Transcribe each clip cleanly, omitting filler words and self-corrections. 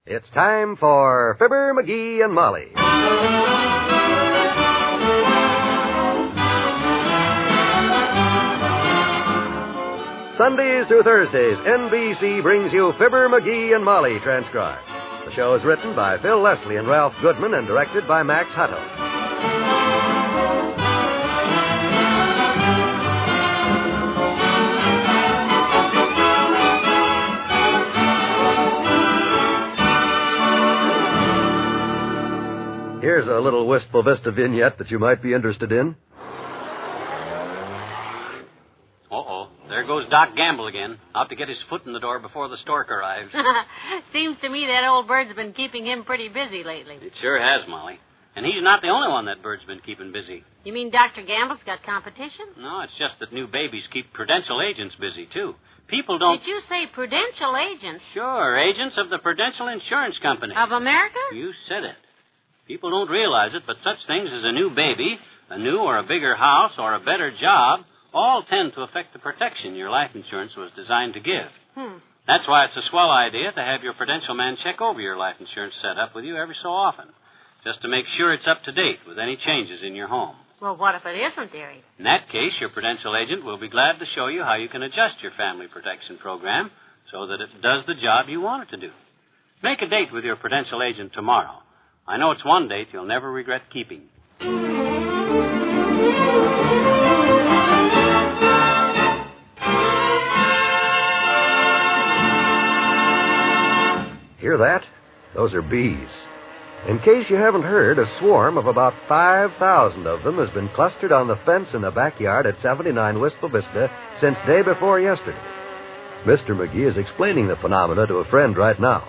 It's time for Fibber McGee and Molly. Sundays through Thursdays, NBC brings you Fibber McGee and Molly transcribed. The show is written by Phil Leslie and Ralph Goodman and directed by Max Hutto. Here's a little Wistful Vista vignette that you might be interested in. Uh-oh. There goes Doc Gamble again, out to get his foot in the door before the stork arrives. Seems to me that old bird's been keeping him pretty busy lately. It sure has, Molly. And he's not the only one that bird's been keeping busy. You mean Dr. Gamble's got competition? No, it's just that new babies keep prudential agents busy, too. People don't... Did you say prudential agents? Sure, agents of the Prudential Insurance Company. Of America? You said it. People don't realize it, but such things as a new baby, a new or a bigger house, or a better job all tend to affect the protection your life insurance was designed to give. That's why it's a swell idea to have your Prudential man check over your life insurance setup with you every so often, just to make sure it's up to date with any changes in your home. Well, what if it isn't, dearie? In that case, your Prudential agent will be glad to show you how you can adjust your family protection program so that it does the job you want it to do. Make a date with your Prudential agent tomorrow. I know it's one date you'll never regret keeping. Hear that? Those are bees. In case you haven't heard, a swarm of about 5,000 of them has been clustered on the fence in the backyard at 79 Wistful Vista since day before yesterday. Mr. McGee is explaining the phenomena to a friend right now.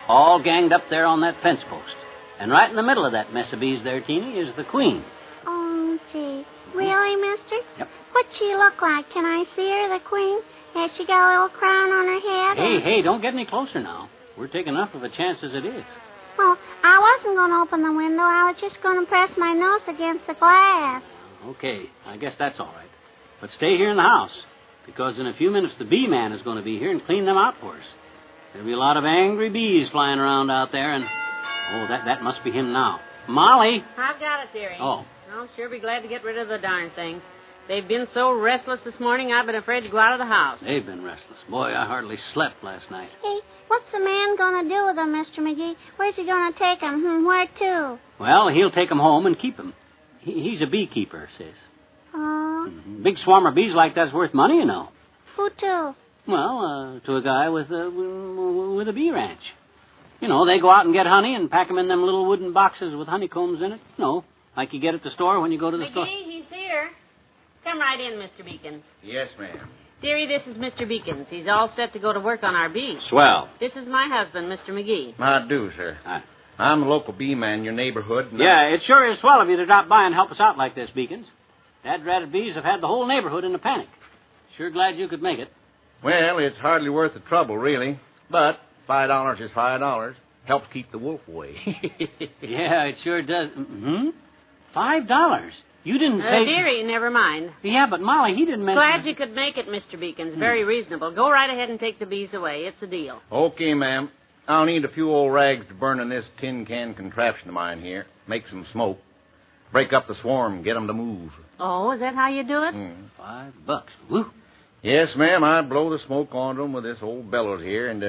All ganged up there on that fence post. And right in the middle of that mess of bees there, Teeny, is the queen. Oh, gee. Really, mister? Yep. What's she look like? Can I see her, the queen? Has she got a little crown on her head? Hey, don't get any closer now. We're taking enough of a chance as it is. Well, I wasn't going to open the window. I was just going to press my nose against the glass. Okay, I guess that's all right. But stay here in the house, because in a few minutes the Beeman is going to be here and clean them out for us. There'll be a lot of angry bees flying around out there, and... Oh, that must be him now. Molly! I've got it, dearie. Oh. I'll sure be glad to get rid of the darn things. They've been so restless this morning, I've been afraid to go out of the house. They've been restless. Boy, I hardly slept last night. Hey, what's the man going to do with them, Mr. McGee? Where's he going to take them? Where to? Well, he'll take them home and keep them. He's a beekeeper, says. Oh? Big swarm of bees like that's worth money, you know. Who to? Well, to a guy with a bee ranch. You know, they go out and get honey and pack them in them little wooden boxes with honeycombs in it. You know, like you get at the store when you go to the store. McGee, he's here. Come right in, Mr. Beacons. Yes, ma'am. Dearie, this is Mr. Beacons. He's all set to go to work on our bees. Swell. This is my husband, Mr. McGee. I do, sir. Hi. I'm a local bee man in your neighborhood. Yeah, it sure is swell of you to drop by and help us out like this, Beacons. That dratted bees have had the whole neighborhood in a panic. Sure glad you could make it. Well, it's hardly worth the trouble, really. But $5 is $5. Helps keep the wolf away. Yeah, it sure does. $5? You didn't say... Dearie, never mind. Yeah, but Molly, he didn't mention... Glad you could make it, Mr. Beacons. Very reasonable. Go right ahead and take the bees away. It's a deal. Okay, ma'am. I'll need a few old rags to burn in this tin can contraption of mine here. Make some smoke. Break up the swarm, get them to move. Oh, is that how you do it? $5. Woo. Yes, ma'am, I blow the smoke onto them with this old bellows here, and,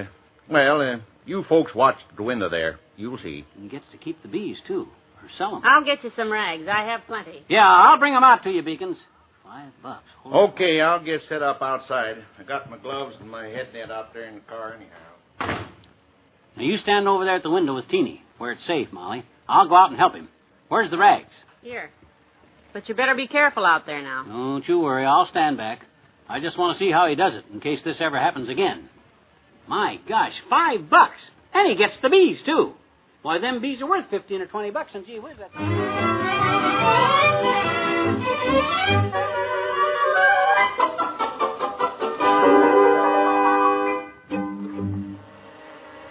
you folks watch the window there. You'll see. He gets to keep the bees, too, or sell them. I'll get you some rags. I have plenty. Yeah, I'll bring them out to you, Beacons. $5. Okay, I'll get set up outside. I got my gloves and my head net out there in the car anyhow. Now, you stand over there at the window with Teeny, where it's safe, Molly. I'll go out and help him. Where's the rags? Here. But you better be careful out there now. Don't you worry. I'll stand back. I just want to see how he does it in case this ever happens again. My gosh, $5. And he gets the bees, too. Why, them bees are worth $15 or $20, and gee whiz, that's...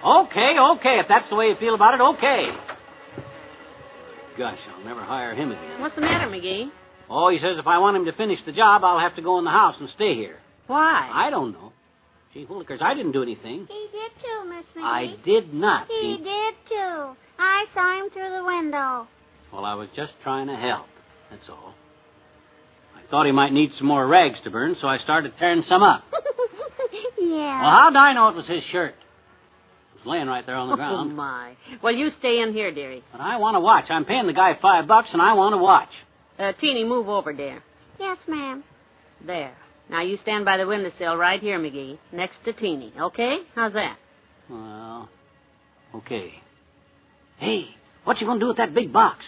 Okay, if that's the way you feel about it, okay. Gosh, I'll never hire him again. What's the matter, McGee? Oh, he says if I want him to finish the job, I'll have to go in the house and stay here. Why? I don't know. Gee, Willikers, I didn't do anything. He did too, Miss McGee. I did not. He did too. I saw him through the window. Well, I was just trying to help. That's all. I thought he might need some more rags to burn, so I started tearing some up. Yeah. Well, how'd I know it was his shirt? It was laying right there on the ground. Oh, my. Well, you stay in here, dearie. But I want to watch. I'm paying the guy $5, and I want to watch. Teeny, move over, dear. Yes, ma'am. There. Now, you stand by the windowsill right here, McGee, next to Teeny, okay? How's that? Well, okay. Hey, what you going to do with that big box?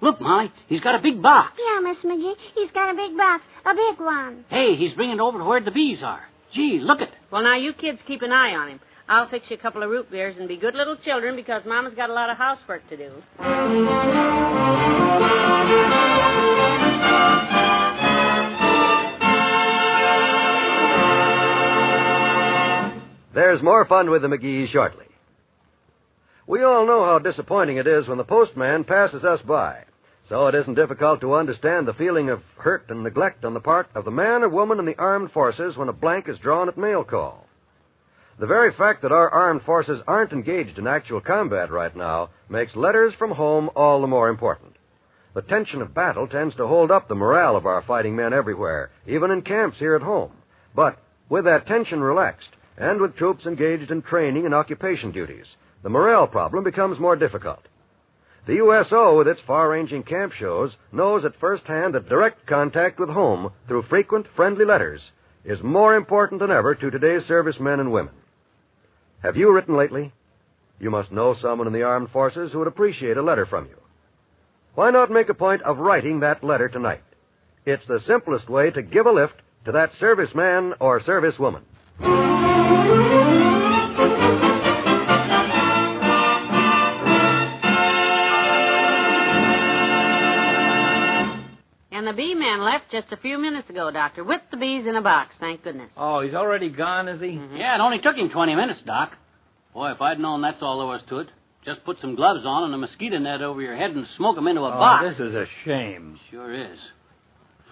Look, Molly, he's got a big box. Yeah, Miss McGee. He's got a big box. A big one. Hey, he's bringing it over to where the bees are. Gee, look it. Well, now, you kids keep an eye on him. I'll fix you a couple of root beers and be good little children because Mama's got a lot of housework to do. There's more fun with the McGees shortly. We all know how disappointing it is when the postman passes us by, so it isn't difficult to understand the feeling of hurt and neglect on the part of the man or woman in the armed forces when a blank is drawn at mail call. The very fact that our armed forces aren't engaged in actual combat right now makes letters from home all the more important. The tension of battle tends to hold up the morale of our fighting men everywhere, even in camps here at home. But with that tension relaxed, and with troops engaged in training and occupation duties, the morale problem becomes more difficult. The USO, with its far-ranging camp shows, knows at first hand that direct contact with home through frequent, friendly letters is more important than ever to today's servicemen and women. Have you written lately? You must know someone in the armed forces who would appreciate a letter from you. Why not make a point of writing that letter tonight? It's the simplest way to give a lift to that serviceman or servicewoman. And the bee man left just a few minutes ago, Doctor, with the bees in a box, thank goodness. Oh, he's already gone, is he? Mm-hmm. Yeah, it only took him 20 minutes, Doc. Boy, if I'd known that's all there was to it. Just put some gloves on and a mosquito net over your head and smoke 'em into a box. This is a shame. Sure is.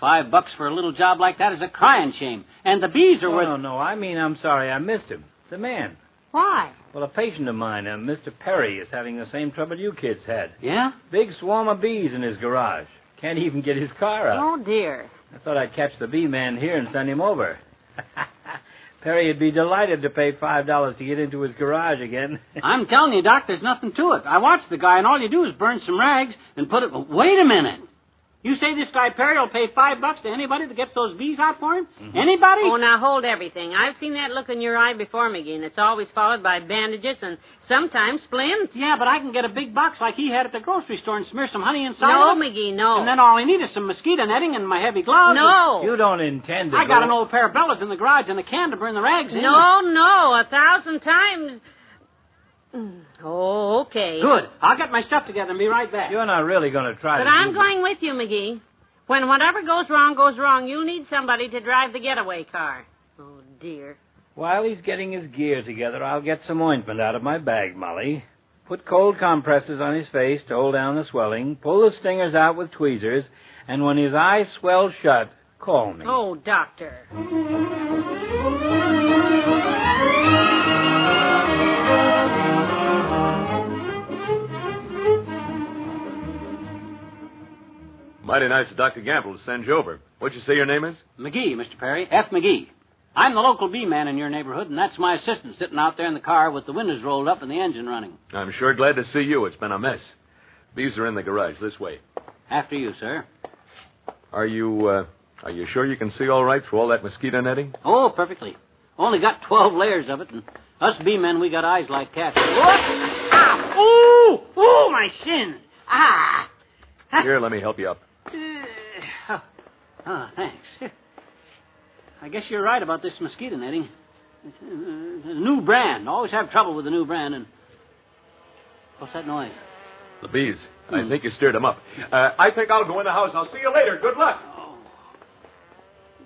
$5 for a little job like that is a crying shame. And the bees are worth... No, I mean, I'm sorry, I missed him. The man. Why? Well, a patient of mine, Mr. Perry, is having the same trouble you kids had. Yeah? Big swarm of bees in his garage. Can't even get his car out. Oh, dear. I thought I'd catch the bee man here and send him over. Perry would be delighted to pay $5 to get into his garage again. I'm telling you, Doc, there's nothing to it. I watched the guy, and all you do is burn some rags and put it... Wait a minute. You say this guy Perry will pay $5 to anybody that gets those bees out for him? Mm-hmm. Anybody? Oh, now hold everything. I've seen that look in your eye before, McGee, and it's always followed by bandages and sometimes splints. Yeah, but I can get a big box like he had at the grocery store and smear some honey inside No, of it. McGee, no. And then all I need is some mosquito netting and my heavy gloves. No. You don't intend to I got an old pair of bellows in the garage and a can to burn the rags in. No, 1,000 times. Oh, okay. Good. I'll get my stuff together and be right back. You're not really going to try But to I'm do going with you, McGee. When whatever goes wrong, you'll need somebody to drive the getaway car. Oh, dear. While he's getting his gear together, I'll get some ointment out of my bag, Molly. Put cold compresses on his face to hold down the swelling, pull the stingers out with tweezers, and when his eyes swell shut, call me. Oh, Doctor. Mighty nice of Dr. Gamble to send you over. What'd you say your name is? McGee, Mr. Perry. F. McGee. I'm the local bee man in your neighborhood, and that's my assistant sitting out there in the car with the windows rolled up and the engine running. I'm sure glad to see you. It's been a mess. Bees are in the garage this way. After you, sir. Are you sure you can see all right through all that mosquito netting? Oh, perfectly. Only got 12 layers of it, and us bee men, we got eyes like cats. What? Ah! Ooh, my shins. Ah! Here, let me help you up. Thanks. I guess you're right about this mosquito netting. It's a new brand. Always have trouble with the new brand. And what's that noise? The bees. I think you stirred them up. I think I'll go in the house. I'll see you later. Good luck. Oh.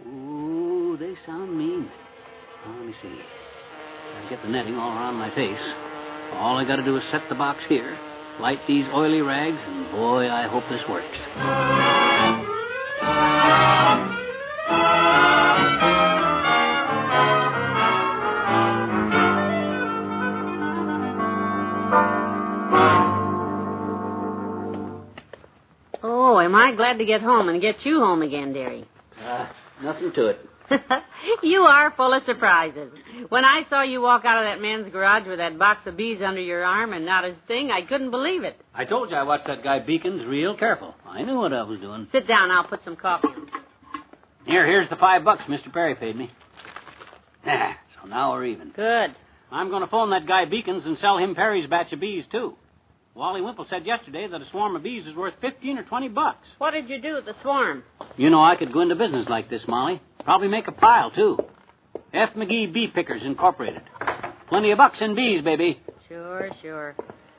Ooh, they sound mean. Oh, let me see. I'll get the netting all around my face. All I got to do is set the box here, light these oily rags, and boy, I hope this works. am I glad to get home and get you home again, dearie. Nothing to it. You are full of surprises. When I saw you walk out of that man's garage with that box of bees under your arm and not a sting, I couldn't believe it. I told you I watched that guy Beacons real careful. I knew what I was doing. Sit down. I'll put some coffee in. Here's the $5 Mr. Perry paid me. So now we're even. Good. I'm going to phone that guy Beacons and sell him Perry's batch of bees, too. Wally Wimple said yesterday that a swarm of bees is worth $15 or $20. What did you do with the swarm? You know I could go into business like this, Molly. Probably make a pile, too. F. McGee Bee Pickers, Incorporated. Plenty of bucks in bees, baby. Sure.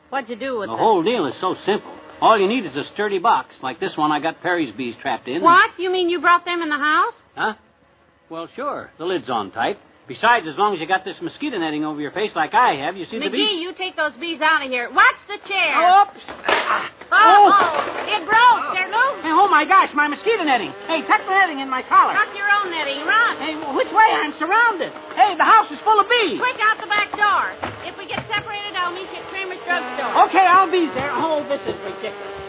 What'd you do with the whole deal is so simple. All you need is a sturdy box, like this one I got Perry's bees trapped in. What? You mean you brought them in the house? Huh? Well, sure. The lid's on tight. Besides, as long as you got this mosquito netting over your face like I have, you see the bees... McGee, you take those bees out of here. Watch the chair. Oops! Oh, it broke. They're loose. Hey, oh, my gosh, my mosquito netting. Hey, tuck the netting in my collar. Tuck your own netting. Run. Hey, which way? I'm surrounded. Hey, the house is full of bees. Quick, out the back door. If we get separated, I'll meet you at Kramer's drugstore. Okay, I'll be there. Oh, this is ridiculous.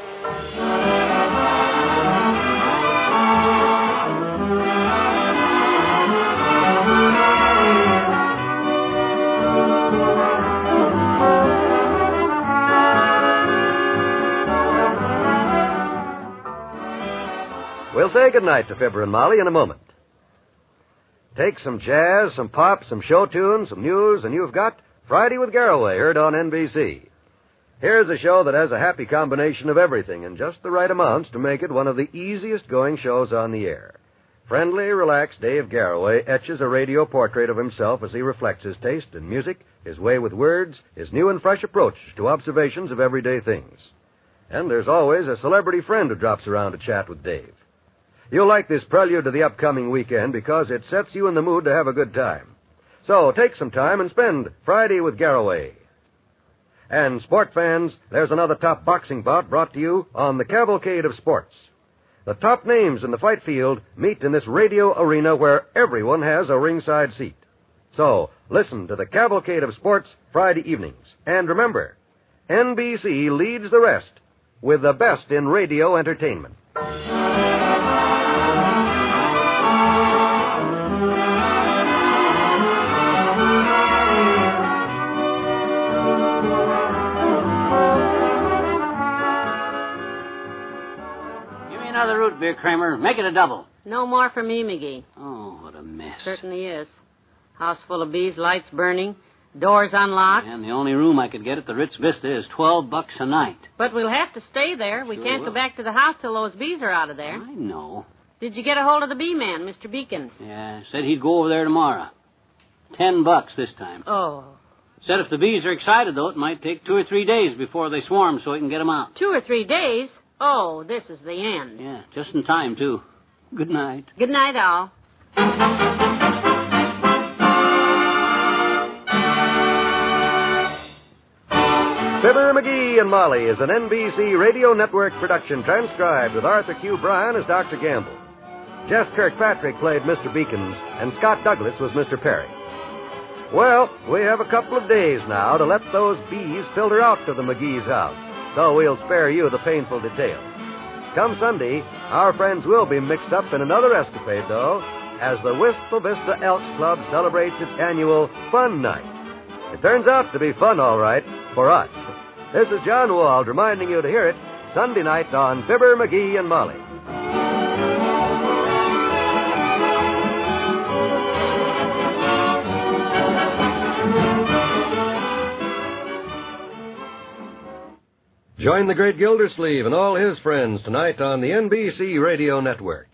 We'll say goodnight to Fibber and Molly in a moment. Take some jazz, some pop, some show tunes, some news, and you've got Friday with Garraway, heard on NBC. Here's a show that has a happy combination of everything in just the right amounts to make it one of the easiest going shows on the air. Friendly, relaxed Dave Garraway etches a radio portrait of himself as he reflects his taste in music, his way with words, his new and fresh approach to observations of everyday things. And there's always a celebrity friend who drops around to chat with Dave. You'll like this prelude to the upcoming weekend because it sets you in the mood to have a good time. So take some time and spend Friday with Garraway. And sport fans, there's another top boxing bout brought to you on the Cavalcade of Sports. The top names in the fight field meet in this radio arena where everyone has a ringside seat. So listen to the Cavalcade of Sports Friday evenings. And remember, NBC leads the rest with the best in radio entertainment. Another root beer, Kramer. Make it a double. No more for me, McGee. Oh, what a mess. Certainly is. House full of bees, lights burning, doors unlocked. And the only room I could get at the Ritz Vista is $12 a night. But we'll have to stay there. We can't go back to the house till those bees are out of there. I know. Did you get a hold of the bee man, Mr. Beacons? Yeah, said he'd go over there tomorrow. $10 this time. Oh. Said if the bees are excited, though, it might take 2 or 3 days before they swarm so he can get them out. 2 or 3 days? Oh, this is the end. Yeah, just in time, too. Good night. Good night, all. Fibber McGee and Molly is an NBC Radio Network production transcribed with Arthur Q. Bryan as Dr. Gamble. Jess Kirkpatrick played Mr. Beacons, and Scott Douglas was Mr. Perry. Well, we have a couple of days now to let those bees filter out to the McGee's house. So we'll spare you the painful details. Come Sunday, our friends will be mixed up in another escapade, though, as the Wistful Vista Elks Club celebrates its annual Fun Night. It turns out to be fun, all right, for us. This is John Wald reminding you to hear it Sunday night on Fibber, McGee, and Molly. Join the great Gildersleeve and all his friends tonight on the NBC Radio Network.